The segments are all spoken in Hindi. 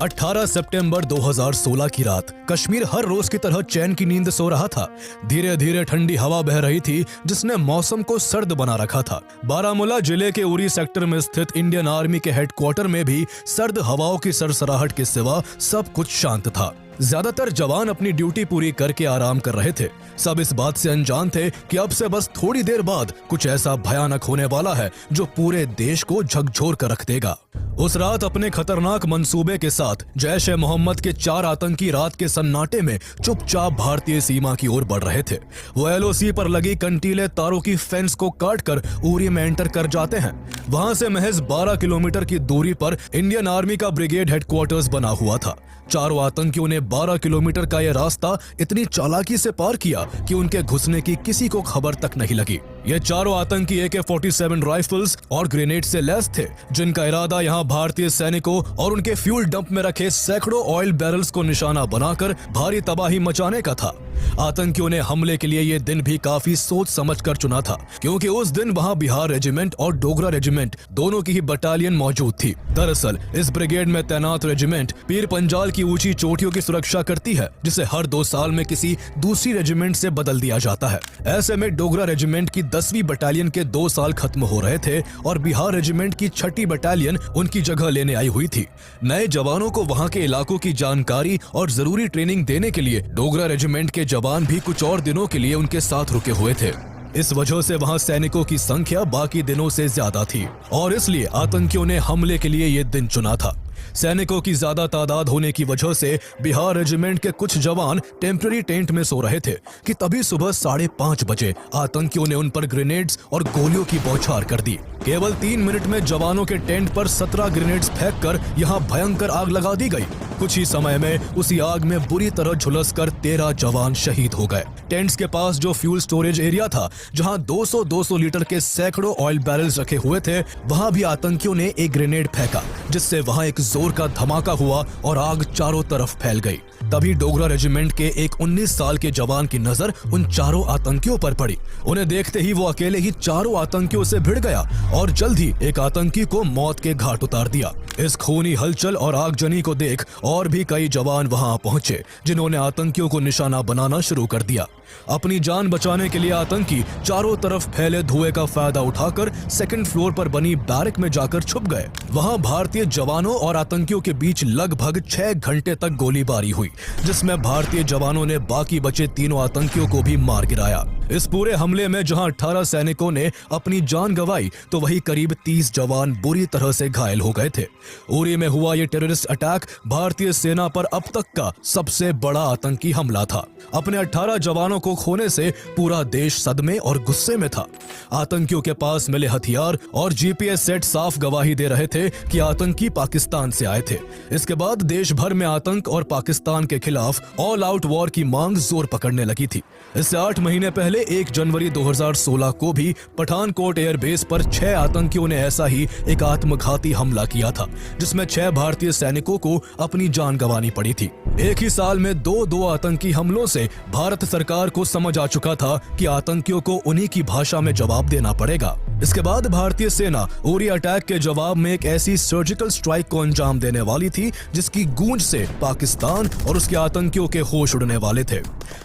18 सितंबर 2016 की रात कश्मीर हर रोज की तरह चैन की नींद सो रहा था। धीरे धीरे ठंडी हवा बह रही थी जिसने मौसम को सर्द बना रखा था। बारामूला जिले के उरी सेक्टर में स्थित इंडियन आर्मी के हेडक्वार्टर में भी सर्द हवाओं की सरसराहट के सिवा सब कुछ शांत था। ज्यादातर जवान अपनी ड्यूटी पूरी करके आराम कर रहे थे। सब इस बात से अनजान थे कि अब से बस थोड़ी देर बाद कुछ ऐसा भयानक होने वाला है जो पूरे देश को झकझोर कर रख देगा। उस रात अपने खतरनाक मंसूबे के साथ जैश ए मोहम्मद के 4 आतंकी रात के सन्नाटे में चुपचाप भारतीय सीमा की ओर बढ़ रहे थे। वो एलओसी पर लगी कंटीले तारों की फेंस को काटकर उरी में एंटर कर जाते हैं। वहां से महज 12 किलोमीटर की दूरी पर इंडियन आर्मी का ब्रिगेड हेडक्वार्टर्स बना हुआ था। चारों आतंकियों ने 12 किलोमीटर का यह रास्ता इतनी चालाकी से पार किया कि उनके घुसने की किसी को खबर तक नहीं लगी। ये चारों आतंकी AK-47 राइफल्स और ग्रेनेड से लैस थे, जिनका इरादा यहाँ भारतीय सैनिकों और उनके फ्यूल डंप में रखे सैकड़ों ऑयल बैरल्स को निशाना बनाकर भारी तबाही मचाने का था। आतंकियों ने हमले के लिए ये दिन भी काफी सोच समझकर चुना था, क्योंकि उस दिन वहां बिहार रेजिमेंट और डोगरा रेजिमेंट दोनों की ही बटालियन मौजूद थी। दरअसल इस ब्रिगेड में तैनात रेजिमेंट पीर पंजाल की ऊंची चोटियों की सुरक्षा करती है, जिसे हर 2 साल में किसी दूसरी रेजिमेंट से बदल दिया जाता है। ऐसे में डोगरा रेजिमेंट की 10वीं बटालियन के 2 साल खत्म हो रहे थे और बिहार रेजिमेंट की 6ठी बटालियन उनकी जगह लेने आई हुई थी। नए जवानों को वहां के इलाकों की जानकारी और जरूरी ट्रेनिंग देने के लिए डोगरा रेजिमेंट के जवान भी कुछ और दिनों के लिए उनके साथ रुके हुए थे। इस वजह से वहां सैनिकों की संख्या बाकी दिनों से ज्यादा थी और इसलिए आतंकियों ने हमले के लिए ये दिन चुना था। सैनिकों की ज्यादा तादाद होने की वजह से बिहार रेजिमेंट के कुछ जवान टेम्पररी टेंट में सो रहे थे कि तभी सुबह 5:30 बजे आतंकियों ने उन पर ग्रेनेड्स और गोलियों की बौछार कर दी। केवल 3 मिनट में जवानों के टेंट पर 17 ग्रेनेड्स फेंककर यहां भयंकर आग लगा दी गई। कुछ ही समय में उसी आग में बुरी तरह झुलसकर 13 जवान शहीद हो गए। टेंट्स के पास जो फ्यूल स्टोरेज एरिया था, जहां 200-200 लीटर के सैकड़ों ऑयल बैरल्स रखे हुए थे, वहां भी आतंकियों ने एक ग्रेनेड फेंका, जिससे वहां एक जोर का धमाका हुआ और आग चारों तरफ फैल गई। तभी डोगरा रेजिमेंट के एक 19 साल के जवान की नजर उन चारों आतंकियों पर पड़ी। उन्हें देखते ही वो अकेले ही चारों आतंकियों से भिड़ गया और जल्द ही एक आतंकी को मौत के घाट उतार दिया। इस खूनी हलचल और आगजनी को देख और भी कई जवान वहां पहुंचे, जिन्होंने आतंकियों को निशाना बनाना शुरू कर दिया। अपनी जान बचाने के लिए आतंकी चारों तरफ फैले धुएं का फायदा उठाकर 2nd फ्लोर पर बनी बैरक में जाकर छुप गए। वहां भारतीय जवानों और आतंकियों के बीच लगभग 6 घंटे तक गोलीबारी हुई, जिसमें भारतीय जवानों ने बाकी बचे तीनों आतंकियों को भी मार गिराया। इस पूरे हमले में जहां 18 सैनिकों ने अपनी जान गंवाई, तो वहीं करीब 30 जवान बुरी तरह से घायल हो गए थे। उरी में हुआ ये टेररिस्ट अटैक भारतीय सेना पर अब तक का सबसे बड़ा आतंकी हमला था। अपने 18 जवानों को खोने से पूरा देश सदमे और गुस्से में था। आतंकियों के पास मिले हथियार और GPS सेट साफ गवाही दे रहे थे कि आतंकी पाकिस्तान से आए थे। इसके बाद देश भर में आतंक और पाकिस्तान के खिलाफ ऑल आउट वॉर की मांग जोर पकड़ने लगी थी। इससे 8 महीने पहले 1 जनवरी 2016 को भी पठानकोट एयरबेस पर 6 आतंकियों ने ऐसा ही एक आत्मघाती हमला किया था, जिसमें 6 भारतीय सैनिकों को अपनी जान गंवानी पड़ी थी। एक ही साल में दो आतंकी हमलों से भारत सरकार को समझ आ चुका था कि आतंकियों को उन्हीं की भाषा में जवाब देना पड़ेगा। इसके बाद भारतीय सेना उरी अटैक के जवाब में एक ऐसी सर्जिकल स्ट्राइक को अंजाम देने वाली थी, जिसकी गूंज से पाकिस्तान और उसके आतंकियों के होश उड़ने वाले थे।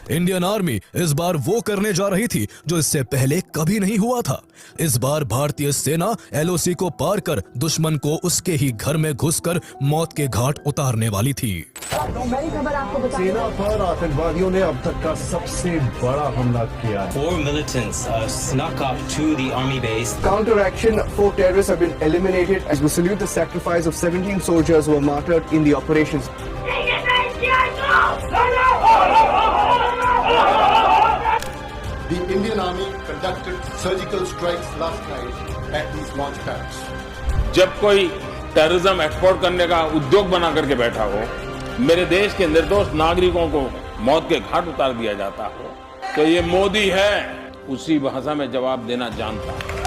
इंडियन आर्मी इस बार वो करने जा रही थी जो इससे पहले कभी नहीं हुआ था। इस बार भारतीय सेना LOC को पार कर दुश्मन को उसके ही घर में घुसकर मौत के घाट उतारने वाली थी। सेना पर आतंकवादियों ने अब तक का सबसे बड़ा हमला किया है। 4 militants snuck up to the army base. Counteraction, 4 terrorists have been eliminated as we salute the sacrifice of 17 soldiers who were martyred in the operations. The Indian Army conducted surgical strikes last night at these launch pads. जब कोई टेररिज्म एक्सपोर्ट करने का उद्योग बना करके बैठा हो, मेरे देश के निर्दोष नागरिकों को मौत के घाट उतार दिया जाता हो, तो ये मोदी है, उसी भाषा में जवाब देना जानता है।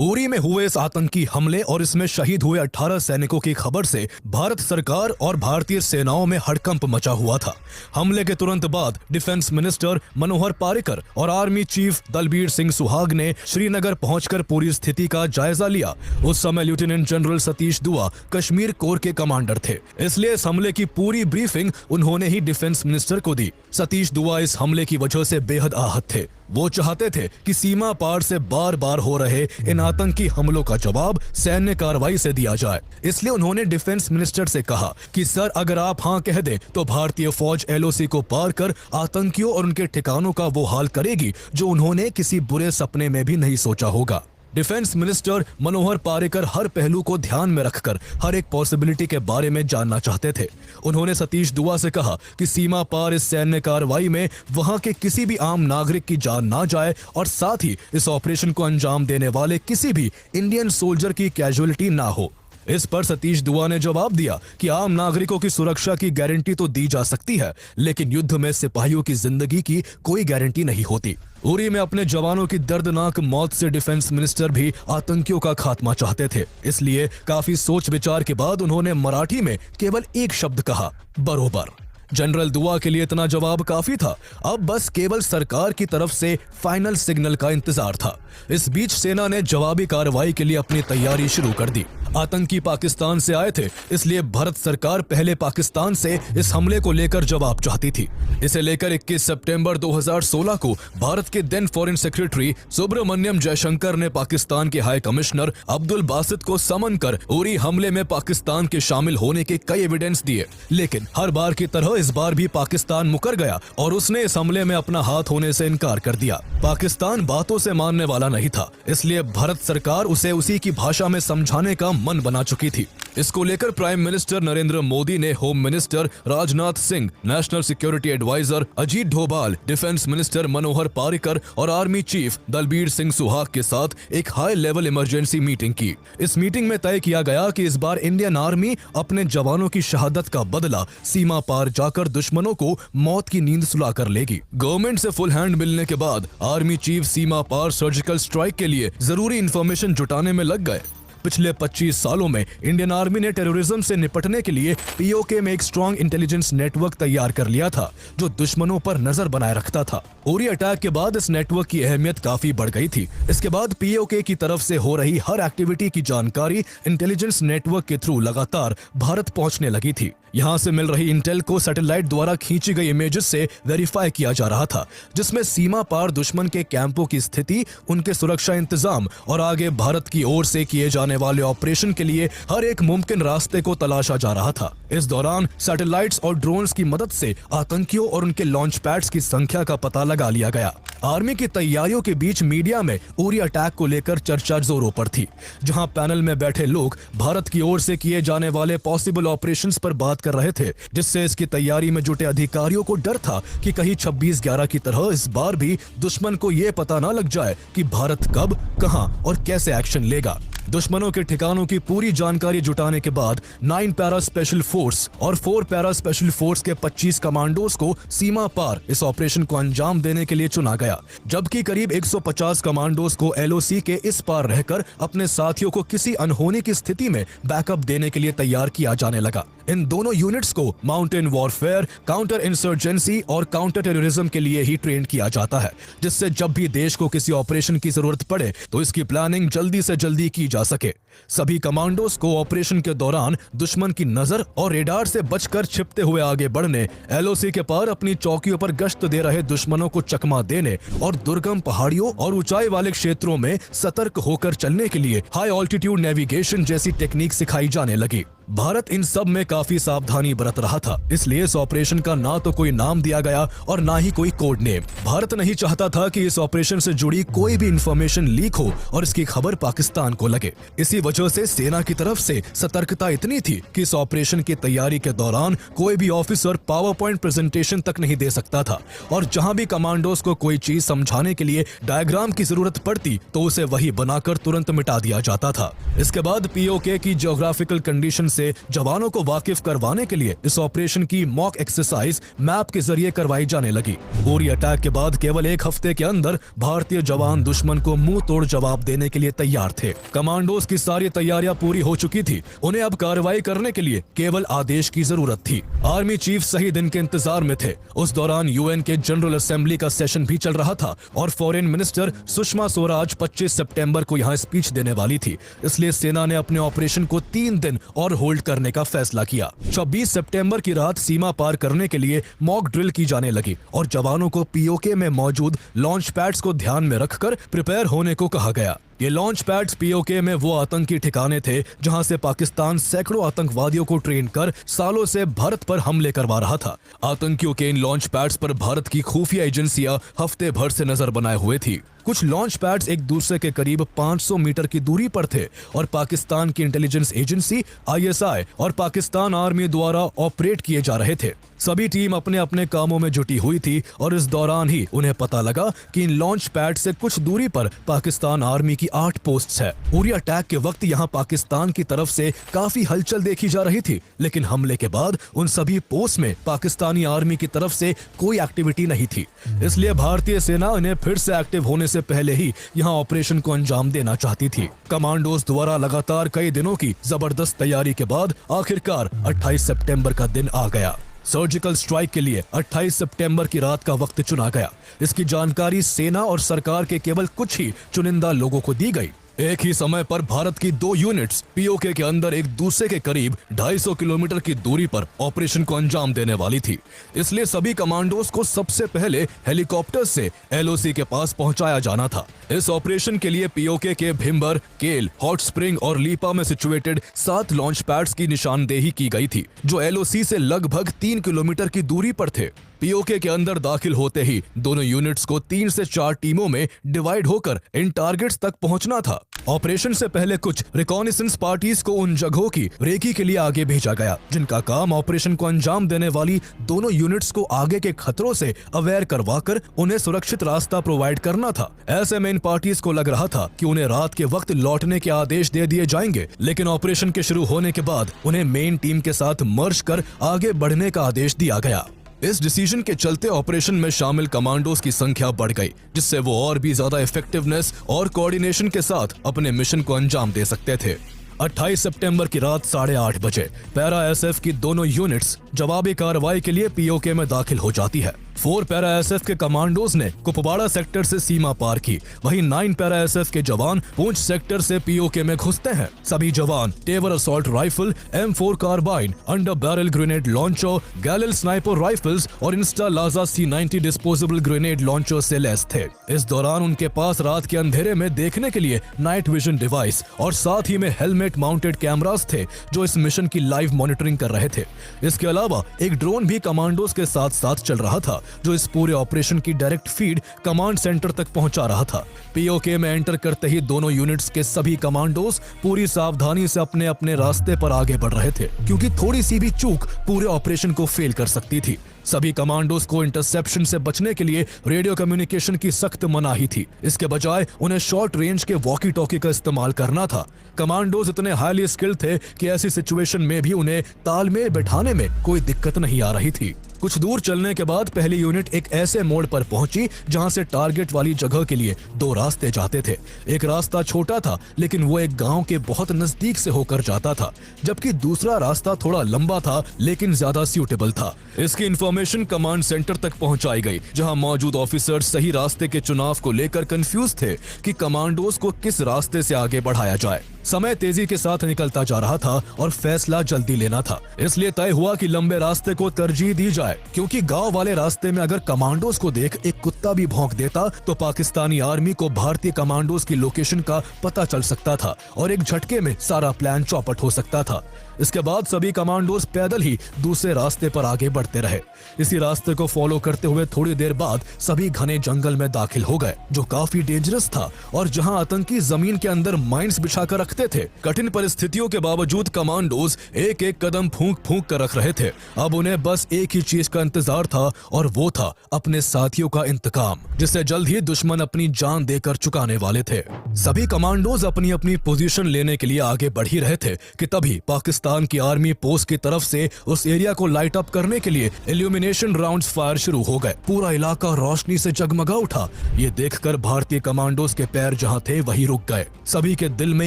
उरी में हुए इस आतंकी हमले और इसमें शहीद हुए 18 सैनिकों की खबर से भारत सरकार और भारतीय सेनाओं में हड़कंप मचा हुआ था। हमले के तुरंत बाद डिफेंस मिनिस्टर मनोहर पारिकर और आर्मी चीफ दलबीर सिंह सुहाग ने श्रीनगर पहुंचकर पूरी स्थिति का जायजा लिया। उस समय लेफ्टिनेंट जनरल सतीश दुआ कश्मीर कोर के कमांडर थे, इसलिए इस हमले की पूरी ब्रीफिंग उन्होंने ही डिफेंस मिनिस्टर को दी। सतीश दुआ इस हमले की वजह से बेहद आहत थे। वो चाहते थे कि सीमा पार से बार बार हो रहे इन आतंकी हमलों का जवाब सैन्य कार्रवाई से दिया जाए। इसलिए उन्होंने डिफेंस मिनिस्टर से कहा कि सर, अगर आप हां कह दें तो भारतीय फौज एलओसी को पार कर आतंकियों और उनके ठिकानों का वो हाल करेगी जो उन्होंने किसी बुरे सपने में भी नहीं सोचा होगा। डिफेंस मिनिस्टर मनोहर पारिकर हर पहलू को ध्यान में रखकर हर एक पॉसिबिलिटी के बारे में जानना चाहते थे। उन्होंने सतीश दुआ से कहा कि सीमा पार इस सैन्य कार्रवाई में वहां के किसी भी आम नागरिक की जान ना जाए और साथ ही इस ऑपरेशन को अंजाम देने वाले किसी भी इंडियन सोल्जर की कैजुअलिटी ना हो। इस पर सतीश दुआ ने जवाब दिया कि आम नागरिकों की सुरक्षा की गारंटी तो दी जा सकती है, लेकिन युद्ध में सिपाहियों की जिंदगी की कोई गारंटी नहीं होती। उरी में अपने जवानों की दर्दनाक मौत से डिफेंस मिनिस्टर भी आतंकियों का खात्मा चाहते थे, इसलिए काफी सोच विचार के बाद उन्होंने मराठी में केवल एक शब्द कहा, बरोबर। जनरल दुआ के लिए इतना जवाब काफी था। अब बस केवल सरकार की तरफ से फाइनल सिग्नल का इंतजार था। इस बीच सेना ने जवाबी कार्रवाई के लिए अपनी तैयारी शुरू कर दी। आतंकी पाकिस्तान से आए थे, इसलिए भारत सरकार पहले पाकिस्तान से इस हमले को लेकर जवाब चाहती थी। इसे लेकर 21 सितंबर 2016 को भारत के then foreign secretary Subrahmanyam Jaishankar ने पाकिस्तान के हाई कमिश्नर अब्दुल बासित को समन कर उरी हमले में पाकिस्तान के शामिल होने के कई एविडेंस दिए। लेकिन हर बार की तरह इस बार भी पाकिस्तान मुकर गया और उसने इस हमले में अपना हाथ होने से इनकार कर दिया। पाकिस्तान बातों से मानने वाला नहीं था, इसलिए भारत सरकार उसे उसी की भाषा में समझाने का मन बना चुकी थी। इसको लेकर प्राइम मिनिस्टर नरेंद्र मोदी ने home minister Rajnath Singh, national security adviser Ajit Doval, defence minister Manohar Parrikar और आर्मी चीफ दलबीर सिंह सुहाग के साथ एक हाई लेवल इमरजेंसी मीटिंग की। इस मीटिंग में तय किया गया कि इस बार इंडियन आर्मी अपने जवानों की शहादत का बदला सीमा पार जाकर दुश्मनों को मौत की नींद सुलाकर लेगी। गवर्नमेंट से फुल हैंड मिलने के बाद आर्मी चीफ सीमा पार सर्जिकल स्ट्राइक के लिए जरूरी इंफॉर्मेशन जुटाने में लग गए। पिछले 25 सालों में इंडियन आर्मी ने टेररिज्म से निपटने के लिए पीओके में एक स्ट्रॉन्ग इंटेलिजेंस नेटवर्क तैयार कर लिया था, जो दुश्मनों पर नजर बनाए रखता था। उरी अटैक के बाद इस नेटवर्क की अहमियत काफी बढ़ गई थी। इसके बाद पीओके की तरफ से हो रही हर एक्टिविटी की जानकारी इंटेलिजेंस नेटवर्क के थ्रू लगातार भारत पहुंचने लगी थी। यहाँ से मिल रही इंटेल को सैटेलाइट द्वारा खींची गई इमेजेस से वेरीफाई किया जा रहा था, जिसमें सीमा पार दुश्मन के कैंपों की स्थिति, उनके सुरक्षा इंतजाम और आगे भारत की ओर से किए जाने वाले ऑपरेशन के लिए हर एक मुमकिन रास्ते को तलाशा जा रहा था। इस दौरान सैटेलाइट्स और ड्रोन्स की मदद से आतंकियों और उनके लॉन्च पैड्स की संख्या का पता लगा लिया गया। आर्मी की तैयारियों के बीच मीडिया में उरी अटैक को लेकर चर्चा जोरों पर थी, जहां पैनल में बैठे लोग भारत की ओर से किए जाने वाले पॉसिबल ऑपरेशंस पर बात कर रहे थे, जिससे इसकी तैयारी में जुटे अधिकारियों को डर था कि कहीं 26/11 की तरह इस बार भी दुश्मन को यह पता न लग जाए कि भारत कब, कहां और कैसे एक्शन लेगा। दुश्मनों के ठिकानों की पूरी जानकारी जुटाने के बाद 9 पैरा स्पेशल फोर्स और 4 पैरा स्पेशल फोर्स के 25 कमांडोज को सीमा पार इस ऑपरेशन को अंजाम देने के लिए चुना गया, जबकि करीब 150 कमांडोज को एलओसी के इस पार रहकर अपने साथियों को किसी अनहोनी की स्थिति में बैकअप देने के लिए तैयार किया जाने लगा। इन दोनों यूनिट्स को माउंटेन वॉरफेयर, काउंटर इंसर्जेंसी और काउंटर टेररिज्म के लिए ही ट्रेन किया जाता है, जिससे जब भी देश को किसी ऑपरेशन की जरूरत पड़े तो इसकी प्लानिंग जल्दी से जल्दी की जा सके। सभी कमांडोज को ऑपरेशन के दौरान दुश्मन की नजर और रेडार से बचकर छिपते हुए आगे बढ़ने, एलओसी के पार अपनी चौकियों पर गश्त दे रहे दुश्मनों को चकमा देने और दुर्गम पहाड़ियों और ऊंचाई वाले क्षेत्रों में सतर्क होकर चलने के लिए हाई ऑल्टीट्यूड नेविगेशन जैसी टेक्निक सिखाई जाने लगी। भारत इन सब में काफी सावधानी बरत रहा था, इसलिए इस ऑपरेशन का ना तो कोई नाम दिया गया और ना ही कोई कोड नेम। भारत नहीं चाहता था कि इस ऑपरेशन से जुड़ी कोई भी इंफॉर्मेशन लीक हो और इसकी खबर पाकिस्तान को लगे। इसी वजह से सेना की तरफ से सतर्कता इतनी थी कि इस ऑपरेशन की तैयारी के दौरान कोई भी ऑफिसर पावर पॉइंट प्रेजेंटेशन तक नहीं दे सकता था, और जहां भी कमांडोज को कोई चीज समझाने के लिए डायग्राम की जरूरत पड़ती तो उसे वही बनाकर तुरंत मिटा दिया जाता था। इसके बाद पीओके की ज्योग्राफिकल कंडीशन से से जवानों को वाकिफ करवाने के लिए इस ऑपरेशन की मॉक एक्सरसाइज मैप के जरिए करवाई जाने लगी। उरी अटैक के बाद केवल एक हफ्ते के अंदर भारतीय जवान दुश्मन को मुंह तोड़ जवाब देने के लिए तैयार थे। कमांडोज की सारी तैयारियां पूरी हो चुकी थी। उन्हें अब कार्रवाई करने के लिए केवल आदेश की जरूरत थी। आर्मी चीफ सही दिन के इंतजार में थे। उस दौरान यूएन के जनरल असेंबली का सेशन भी चल रहा था और फॉरेन मिनिस्टर सुषमा स्वराज 25 सितंबर को यहां स्पीच देने वाली थी। इसलिए सेना ने अपने ऑपरेशन को 3 दिन और होल्ड करने का फैसला किया। 26 सितंबर की रात सीमा पार करने के लिए मॉक ड्रिल की जाने लगी और जवानों को पीओके में मौजूद लॉन्च पैड्स को ध्यान में रखकर प्रिपेयर होने को कहा गया। ये लॉन्च पैड्स पीओके में वो आतंकी ठिकाने थे जहां से पाकिस्तान सैकड़ों आतंकवादियों को ट्रेन कर सालों से भारत पर हमले करवा रहा था। आतंकियों के इन लॉन्च पैड्स पर भारत की खुफिया एजेंसियां हफ्ते भर से नजर बनाए हुए थी। कुछ लॉन्च पैड्स एक दूसरे के करीब 500 मीटर की दूरी पर थे और पाकिस्तान की इंटेलिजेंस एजेंसी आईएसआई और पाकिस्तान आर्मी द्वारा ऑपरेट किए जा रहे थे। सभी टीम अपने अपने कामों में जुटी हुई थी और इस दौरान ही उन्हें पता लगा कि इन लॉन्च पैड से कुछ दूरी पर पाकिस्तान आर्मी की 8 पोस्ट्स है। उरी अटैक के वक्त यहां पाकिस्तान की तरफ से काफी हलचल देखी जा रही थी, लेकिन हमले के बाद उन सभी पोस्ट में पाकिस्तानी आर्मी की तरफ से कोई एक्टिविटी नहीं थी। इसलिए भारतीय सेना उन्हें फिर से एक्टिव होने से पहले ही यहां ऑपरेशन को अंजाम देना चाहती थी। कमांडोज द्वारा लगातार कई दिनों की जबरदस्त तैयारी के बाद आखिरकार 28 सितंबर का दिन आ गया। सर्जिकल स्ट्राइक के लिए 28 सितंबर की रात का वक्त चुना गया। इसकी जानकारी सेना और सरकार के केवल कुछ ही चुनिंदा लोगों को दी गई। एक ही समय पर भारत की 2 यूनिट्स पीओके के अंदर एक दूसरे के करीब 250 किलोमीटर की दूरी पर ऑपरेशन को अंजाम देने वाली थी। इसलिए सभी कमांडोज को सबसे पहले हेलीकॉप्टर से एलओसी के पास पहुंचाया जाना था। इस ऑपरेशन के लिए पीओके के भिम्बर, केल, हॉट स्प्रिंग और लीपा में सिचुएटेड 7 लॉन्च पैड्स की निशानदेही की गई थी, जो एलओसी से लगभग 3 किलोमीटर की दूरी पर थे। पीओके के अंदर दाखिल होते ही दोनों यूनिट्स को 3 से 4 टीमों में डिवाइड होकर इन टारगेट्स तक पहुंचना था। ऑपरेशन से पहले कुछ रिकॉनिसेंस पार्टीज को उन जगहों की रेकी के लिए आगे भेजा गया, जिनका काम ऑपरेशन को अंजाम देने वाली दोनों यूनिट्स को आगे के खतरों से अवेयर करवाकर उन्हें सुरक्षित रास्ता प्रोवाइड करना था। ऐसे में इन पार्टीज को लग रहा था कि उन्हें रात के वक्त लौटने के आदेश दे दिए जाएंगे, लेकिन ऑपरेशन के शुरू होने के बाद उन्हें मेन टीम के साथ मर्ज कर आगे बढ़ने का आदेश दिया गया। इस डिसीजन के चलते ऑपरेशन में शामिल कमांडोज की संख्या बढ़ गई, जिससे वो और भी ज्यादा इफेक्टिवनेस और कोऑर्डिनेशन के साथ अपने मिशन को अंजाम दे सकते थे। 28 सितंबर की रात 8:30 बजे पैरा एसएफ की दोनों यूनिट्स जवाबी कार्रवाई के लिए पीओके में दाखिल हो जाती है। 4 पैरा एसएफ के कमांडोज ने कुपवाड़ा सेक्टर से सीमा पार की, वहीं 9 पैरा एसएफ के जवान पूंछ सेक्टर से पीओके में घुसते हैं। सभी जवान Tavor assault rifle, M4 carbine, under barrel grenade launcher, Galil sniper rifles और Instalaza C90 disposable grenade launcher से लैस थे। इस दौरान उनके पास रात के अंधेरे में देखने के लिए नाइट विजन डिवाइस और साथ ही में हेलमेट माउंटेड कैमरास थे, जो इस मिशन की लाइव मॉनिटरिंग कर रहे थे। इसके अलावा एक ड्रोन भी कमांडोज के साथ साथ चल रहा था, जो इस पूरे ऑपरेशन की डायरेक्ट फीड कमांड सेंटर तक पहुंचा रहा था। पीओके में एंटर करते ही दोनों यूनिट्स के सभी कमांडोज पूरी सावधानी से अपने अपने रास्ते पर आगे बढ़ रहे थे, क्योंकि थोड़ी सी भी चूक पूरे ऑपरेशन को फेल कर सकती थी। सभी कमांडोज को इंटरसेप्शन से बचने के लिए रेडियो कम्युनिकेशन की सख्त मनाही थी। इसके बजाय उन्हें शॉर्ट रेंज के वॉकी टॉकी का इस्तेमाल करना था। कमांडोज इतने हाईली स्किल्ड थे कि ऐसी सिचुएशन में भी उन्हें तालमेल बैठाने में कोई दिक्कत नहीं आ रही थी। कुछ दूर चलने के बाद पहली यूनिट एक ऐसे मोड़ पर पहुंची जहां से टारगेट वाली जगह के लिए 2 रास्ते जाते थे। एक रास्ता छोटा था, लेकिन वो एक गांव के बहुत नजदीक से होकर जाता था, जबकि दूसरा रास्ता थोड़ा लंबा था लेकिन ज्यादा सूटेबल था। इसकी इंफॉर्मेशन कमांड सेंटर तक पहुंचाई गई, जहां मौजूद ऑफिसर्स सही रास्ते के चुनाव को लेकर कंफ्यूज थे कि कमांडोज को किस रास्ते से आगे बढ़ाया जाए। समय तेजी के साथ निकलता जा रहा था और फैसला जल्दी लेना था, इसलिए तय हुआ कि लंबे रास्ते को तरजीह दी जाए, क्योंकि गांव वाले रास्ते में अगर कमांडोज को देख एक कुत्ता भी भौंक देता तो पाकिस्तानी आर्मी को भारतीय कमांडोज की लोकेशन का पता चल सकता था और एक झटके में सारा प्लान चौपट हो सकता था। इसके बाद सभी कमांडोज पैदल ही दूसरे रास्ते पर आगे बढ़ते रहे। इसी रास्ते को फॉलो करते हुए थोड़ी देर बाद सभी घने जंगल में दाखिल हो गए, जो काफी डेंजरस था और जहां आतंकी जमीन के अंदर माइंस बिछा कर रखते थे। कठिन परिस्थितियों के बावजूद कमांडोज एक एक कदम फूंक फूंक कर रख रहे थे। अब उन्हें बस एक ही चीज का इंतजार था और वो था अपने साथियों का इंतकाम, जिसे जल्द ही दुश्मन अपनी जान देकर चुकाने वाले थे। सभी कमांडोज अपनी अपनी पोजीशन लेने के लिए आगे बढ़ ही रहे थे कि तभी पाकिस्तान पाकिस्तान की आर्मी पोस्ट की तरफ से उस एरिया को लाइट अप करने के लिए इल्यूमिनेशन राउंड्स फायर शुरू हो गए। पूरा इलाका रोशनी से जगमगा उठा। ये देखकर भारतीय कमांडोज के पैर जहां थे वहीं रुक गए। सभी के दिल में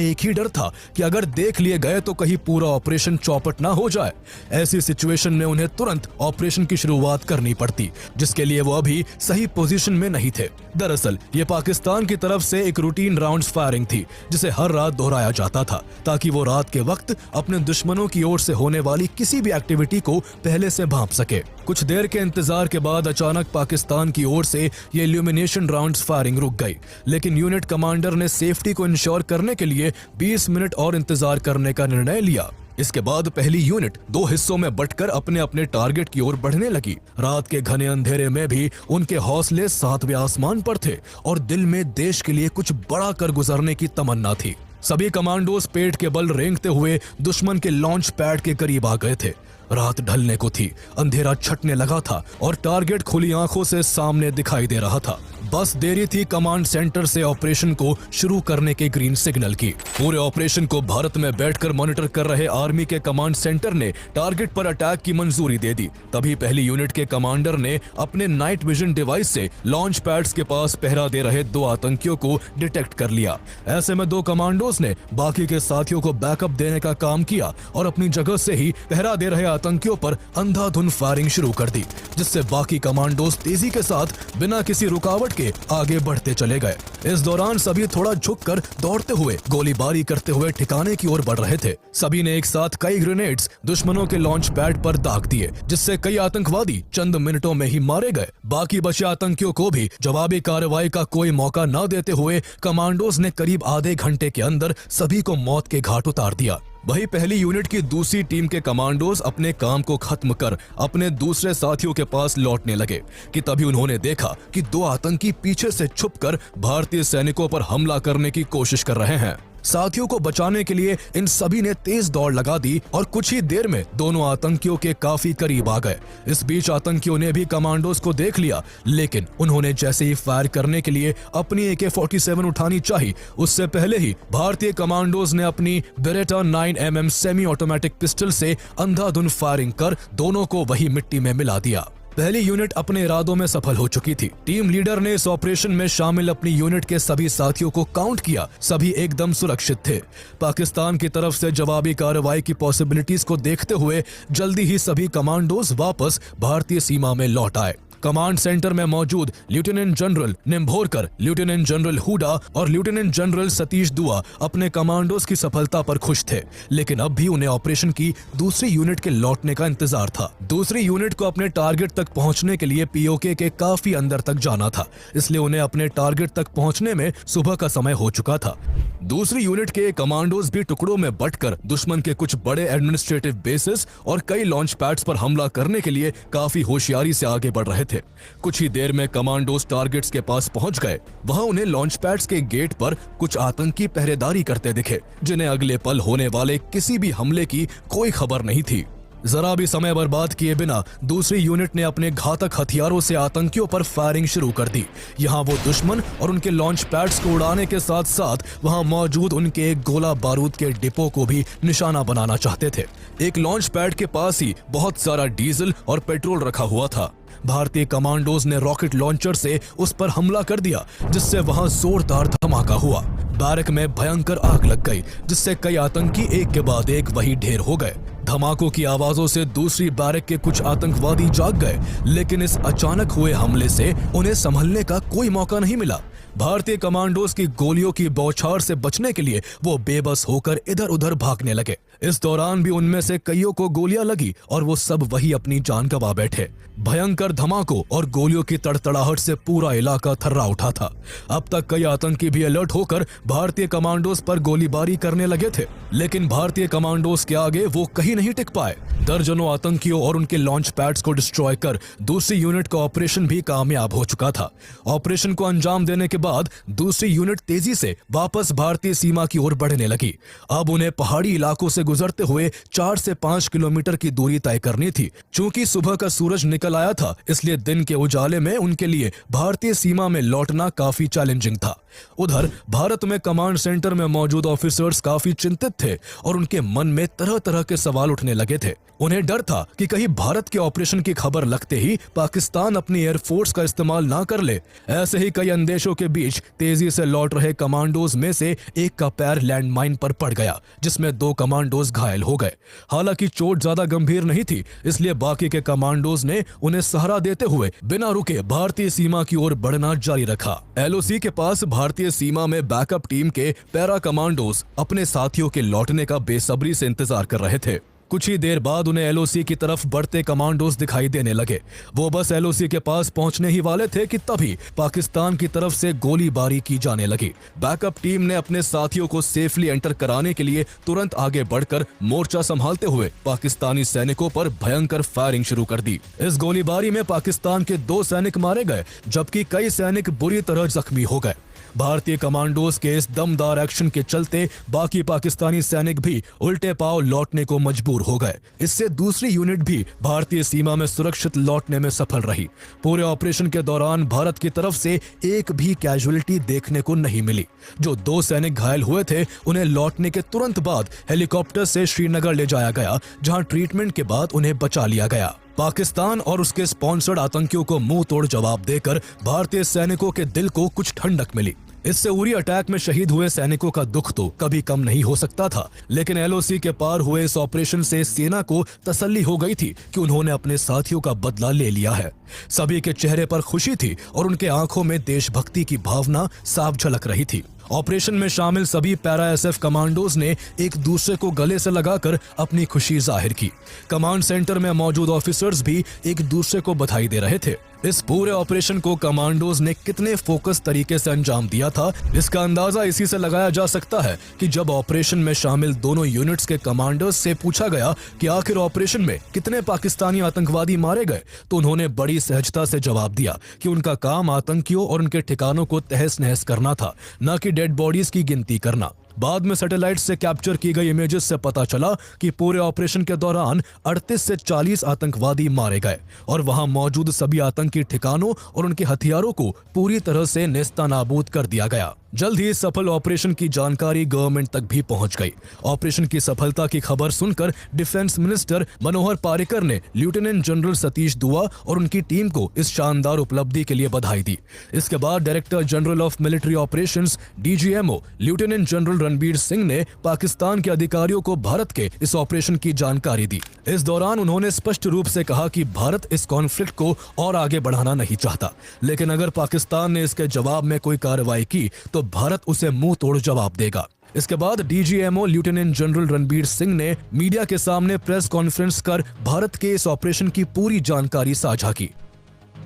एक ही डर था कि अगर देख लिए गए तो कहीं पूरा ऑपरेशन चौपट ना हो जाए। ऐसी सिचुएशन में उन्हें तुरंत ऑपरेशन की शुरुआत करनी पड़ती, जिसके लिए वो अभी सही पोजीशन में नहीं थे। दरअसल ये पाकिस्तान की तरफ से एक रूटीन राउंड्स फायरिंग थी, जिसे हर रात दोहराया जाता था ताकि वो रात के वक्त अपने दुश्मनों की ओर से होने वाली किसी भी एक्टिविटी को पहले से भांप सके। कुछ देर के इंतजार के बाद अचानक पाकिस्तान की ओर से ये इल्यूमिनेशन राउंड्स फायरिंग रुक गई, लेकिन यूनिट कमांडर ने सेफ्टी को इंश्योर करने के लिए 20 मिनट और इंतजार करने का निर्णय लिया। इसके बाद पहली यूनिट 2 हिस्सों में बंटकर अपने अपने टारगेट की ओर बढ़ने लगी। रात के घने अंधेरे में भी उनके हौसले 7वें आसमान पर थे और दिल में देश के लिए कुछ बड़ा कर गुजरने की तमन्ना थी। सभी कमांडोज पेट के बल रेंगते हुए दुश्मन के लॉन्च पैड के करीब आ गए थे। रात ढलने को थी, अंधेरा छटने लगा था और टारगेट खुली आंखों से सामने दिखाई दे रहा था। बस देरी थी कमांड सेंटर से ऑपरेशन को शुरू करने के ग्रीन सिग्नल की। पूरे ऑपरेशन को भारत में बैठकर मॉनिटर कर रहे आर्मी के कमांड सेंटर ने टारगेट पर अटैक की मंजूरी दे दी। तभी पहली यूनिट के कमांडर ने अपने नाइट विजन डिवाइस से लॉन्च पैड्स के पास पहरा दे रहे 2 आतंकियों को डिटेक्ट कर लिया। ऐसे में 2 कमांडोज ने बाकी के साथियों को बैकअप देने का काम किया और अपनी जगह से ही पहरा दे रहे आतंकियों पर अंधाधुंध फायरिंग शुरू कर दी, जिससे बाकी कमांडोज तेजी के साथ बिना किसी रुकावट के आगे बढ़ते चले गए। इस दौरान सभी थोड़ा झुककर दौड़ते हुए गोलीबारी करते हुए ठिकाने की ओर बढ़ रहे थे। सभी ने एक साथ कई ग्रेनेड्स दुश्मनों के लॉन्च पैड पर दाग दिए, जिससे कई आतंकवादी चंद मिनटों में ही मारे गए। बाकी बचे आतंकियों को भी जवाबी कार्रवाई का कोई मौका न देते हुए कमांडोज ने करीब आधे घंटे के अंदर सभी को मौत के घाट उतार दिया। वही पहली यूनिट की दूसरी टीम के कमांडोज अपने काम को खत्म कर अपने दूसरे साथियों के पास लौटने लगे कि तभी उन्होंने देखा कि 2 आतंकी पीछे से छुपकर भारतीय सैनिकों पर हमला करने की कोशिश कर रहे हैं। साथियों को बचाने के लिए इन सभी ने तेज दौड़ लगा दी और कुछ ही देर में दोनों आतंकियों के काफी करीब आ गए। इस बीच आतंकियों ने भी कमांडोज को देख लिया, लेकिन उन्होंने जैसे ही फायर करने के लिए अपनी AK-47 उठानी चाही, उससे पहले ही भारतीय कमांडोज ने अपनी Beretta 9mm semi automatic pistol से अंधाधुंध फायरिंग कर दोनों को वही मिट्टी में मिला दिया। पहली यूनिट अपने इरादों में सफल हो चुकी थी। टीम लीडर ने इस ऑपरेशन में शामिल अपनी यूनिट के सभी साथियों को काउंट किया। सभी एकदम सुरक्षित थे। पाकिस्तान की तरफ से जवाबी कार्रवाई की पॉसिबिलिटीज को देखते हुए जल्दी ही सभी कमांडोज वापस भारतीय सीमा में लौट आए। कमांड सेंटर में मौजूद lieutenant general Nimbhorkar, lieutenant general Hooda और लेफ्टिनेंट जनरल सतीश दुआ अपने कमांडोज की सफलता पर खुश थे, लेकिन अब भी उन्हें ऑपरेशन की दूसरी यूनिट के लौटने का इंतजार था। दूसरी यूनिट को अपने टारगेट तक पहुंचने के लिए POK के काफी अंदर तक जाना था, इसलिए उन्हें अपने टारगेट तक पहुंचने में सुबह का समय हो चुका था। दूसरी यूनिट के कमांडोज भी टुकड़ों में बंटकर दुश्मन के कुछ बड़े एडमिनिस्ट्रेटिव बेसिस और कई लॉन्च पैड्स पर हमला करने के लिए काफी होशियारी से आगे बढ़ रहे थे। कुछ ही देर में कमांडोज टारगेट्स के पास पहुंच गए। वहां उन्हें लॉन्च पैड्स के गेट पर कुछ आतंकी पहरेदारी करते दिखे, जिन्हें अगले पल होने वाले किसी भी हमले की कोई खबर नहीं थी। जरा भी समय बर्बाद किए बिना दूसरी यूनिट ने अपने घातक हथियारों से आतंकियों पर फायरिंग शुरू कर दी। यहाँ वो दुश्मन और उनके लॉन्च पैड्स को उड़ाने के साथ साथ वहाँ मौजूद उनके एक गोला बारूद के डिपो को भी निशाना बनाना चाहते थे। एक लॉन्च पैड के पास ही बहुत सारा डीजल और पेट्रोल रखा हुआ था। भारतीय कमांडोज ने रॉकेट लॉन्चर से उस पर हमला कर दिया, जिससे वहां जोरदार धमाका हुआ। बैरक में भयंकर आग लग गई, जिससे कई आतंकी एक के बाद एक वहीं ढेर हो गए। धमाकों की आवाजों से दूसरी बैरक के कुछ आतंकवादी जाग गए, लेकिन इस अचानक हुए हमले से उन्हें संभलने का कोई मौका नहीं मिला। भारतीय कमांडोज की गोलियों की बौछार से बचने के लिए वो बेबस होकर इधर उधर भागने लगे। इस दौरान भी उनमें से कईयों को गोलियां लगी और वो सब वही अपनी जान गंवा बैठे। भयंकर धमाकों और गोलियों की तड़तड़ाहट से पूरा इलाका थर्रा उठा था। अब तक कई आतंकी भी अलर्ट होकर भारतीय कमांडोज पर गोलीबारी करने लगे थे, लेकिन भारतीय कमांडोज के आगे वो कहीं नहीं टिक पाए। दर्जनों आतंकियों और उनके लॉन्च पैड्स को डिस्ट्रॉय कर दूसरी यूनिट का ऑपरेशन भी कामयाब हो चुका था। ऑपरेशन को अंजाम देने के बाद दूसरी यूनिट तेजी से वापस भारतीय सीमा की ओर बढ़ने लगी। अब उन्हें पहाड़ी इलाकों से गुजरते हुए 4 से 5 किलोमीटर की दूरी तय करनी थी। चूंकि सुबह का सूरज निकल आया था, इसलिए दिन के उजाले में उनके लिए भारतीय सीमा में लौटना काफी चैलेंजिंग था। उधर भारत में कमांड सेंटर में मौजूद ऑफिसर्स काफी चिंतित थे और उनके मन में तरह तरह के सवाल उठने लगे थे। उन्हें डर था कि कहीं भारत के ऑपरेशन की खबर लगते ही पाकिस्तान अपनी एयरफोर्स का इस्तेमाल ना कर ले। ऐसे ही कई अंदेशों के बीच तेजी से लौट रहे कमांडोज में से एक का पैर लैंडमाइन पर पड़ गया, जिसमें 2 कमांडोज घायल हो गए। हालांकि चोट ज्यादा गंभीर नहीं थी, इसलिए बाकी के कमांडोज ने उन्हें सहारा देते हुए बिना रुके भारतीय सीमा की ओर बढ़ना जारी रखा। LOC के पास भारतीय सीमा में बैकअप टीम के पैरा कमांडोज अपने साथियों के लौटने का बेसब्री से इंतजार कर रहे थे। कुछ ही देर बाद उन्हें LOC की तरफ बढ़ते कमांडोज दिखाई देने लगे। वो बस LOC के पास पहुंचने ही वाले थे कि तभी पाकिस्तान की तरफ से गोलीबारी की जाने लगी। बैकअप टीम ने अपने साथियों को सेफली एंटर कराने के लिए तुरंत आगे बढ़कर मोर्चा संभालते हुए पाकिस्तानी सैनिकों पर भयंकर फायरिंग शुरू कर दी। इस गोलीबारी में पाकिस्तान के 2 सैनिक मारे गए, जबकि कई सैनिक बुरी तरह जख्मी हो गए। भारतीय कमांडोज के इस दमदार एक्शन के चलते बाकी पाकिस्तानी सैनिक भी उल्टे पांव लौटने को मजबूर हो गए। इससे दूसरी यूनिट भी भारतीय सीमा में सुरक्षित लौटने में सफल रही। पूरे ऑपरेशन के दौरान भारत की तरफ से एक भी कैजुअलिटी देखने को नहीं मिली। जो 2 सैनिक घायल हुए थे, उन्हें लौटने के तुरंत बाद हेलीकॉप्टर से श्रीनगर ले जाया गया, जहां ट्रीटमेंट के बाद उन्हें बचा लिया गया। पाकिस्तान और उसके स्पॉन्सर्ड आतंकियों को मुंह तोड़ जवाब देकर भारतीय सैनिकों के दिल को कुछ ठंडक मिली। इससे उरी अटैक में शहीद हुए सैनिकों का दुख तो कभी कम नहीं हो सकता था, लेकिन LOC के पार हुए इस ऑपरेशन से सेना को तसल्ली हो गई थी कि उन्होंने अपने साथियों का बदला ले लिया है। सभी के चेहरे पर खुशी थी और उनके आंखों में देशभक्ति की भावना साफ झलक रही थी। ऑपरेशन में शामिल सभी पैरा SF कमांडोज ने एक दूसरे को गले से लगाकर अपनी खुशी जाहिर की। कमांड सेंटर में मौजूद ऑफिसर्स भी एक दूसरे को बधाई दे रहे थे। इस पूरे ऑपरेशन को कमांडोज ने कितने फोकस तरीके से अंजाम दिया था, इसका अंदाजा इसी से लगाया जा सकता है कि जब ऑपरेशन में शामिल दोनों यूनिट्स के कमांडर्स से पूछा गया कि आखिर ऑपरेशन में कितने पाकिस्तानी आतंकवादी मारे गए, तो उन्होंने बड़ी सहजता से जवाब दिया कि उनका काम आतंकियों और उनके ठिकानों को तहस नहस करना था, न कि डेड बॉडीज की गिनती करना। बाद में सैटेलाइट से कैप्चर की गई इमेजेस से पता चला कि पूरे ऑपरेशन के दौरान 38 से 40 आतंकवादी मारे गए और वहां मौजूद सभी आतंकी ठिकानों और उनके हथियारों को पूरी तरह से नेस्तनाबूद कर दिया गया। जल्द ही सफल ऑपरेशन की जानकारी गवर्नमेंट तक भी पहुंच गई। ऑपरेशन की सफलता की खबर सुनकर डिफेंस मिनिस्टर मनोहर पारिकर ने लेफ्टिनेंट जनरल सतीश दुआ और उनकी टीम को इस शानदार उपलब्धि के लिए बधाई दी। इसके बाद director general of military operations DGMO lieutenant general Ranbir Singh ने पाकिस्तान के अधिकारियों को भारत के इस ऑपरेशन की जानकारी दी। इस दौरान उन्होंने स्पष्ट रूप से कहा कि भारत इस कॉन्फ्लिक्ट को और आगे बढ़ाना नहीं चाहता, लेकिन अगर पाकिस्तान ने इसके जवाब में कोई कार्रवाई की तो भारत उसे मुंह तोड़ जवाब देगा। इसके बाद DGMO lieutenant general Ranbir Singh ने मीडिया के सामने प्रेस कॉन्फ्रेंस कर भारत के इस ऑपरेशन की पूरी जानकारी साझा की।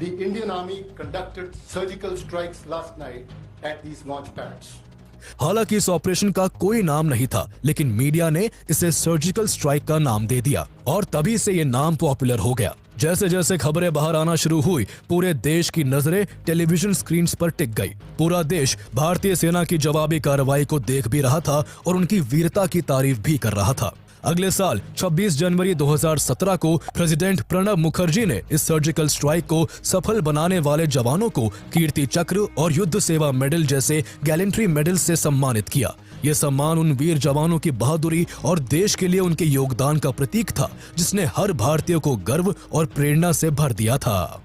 The Indian Army conducted surgical strikes last night at these launch pads. हालांकि इस ऑपरेशन का कोई नाम नहीं था, लेकिन मीडिया ने इसे सर्जिकल स्ट्राइक का नाम दे दिया और तभी से ये नाम पॉपुलर हो गया। जैसे जैसे खबरें बाहर आना शुरू हुई, पूरे देश की नजरें टेलीविजन स्क्रीन्स पर टिक गई। पूरा देश भारतीय सेना की जवाबी कार्रवाई को देख भी रहा था और उनकी वीरता की तारीफ भी कर रहा था। अगले साल 26 जनवरी 2017 को प्रेसिडेंट प्रणब मुखर्जी ने इस सर्जिकल स्ट्राइक को सफल बनाने वाले जवानों को कीर्ति चक्र और युद्ध सेवा मेडल जैसे गैलेंट्री मेडल से सम्मानित किया। यह सम्मान उन वीर जवानों की बहादुरी और देश के लिए उनके योगदान का प्रतीक था, जिसने हर भारतीय को गर्व और प्रेरणा से भर दिया था।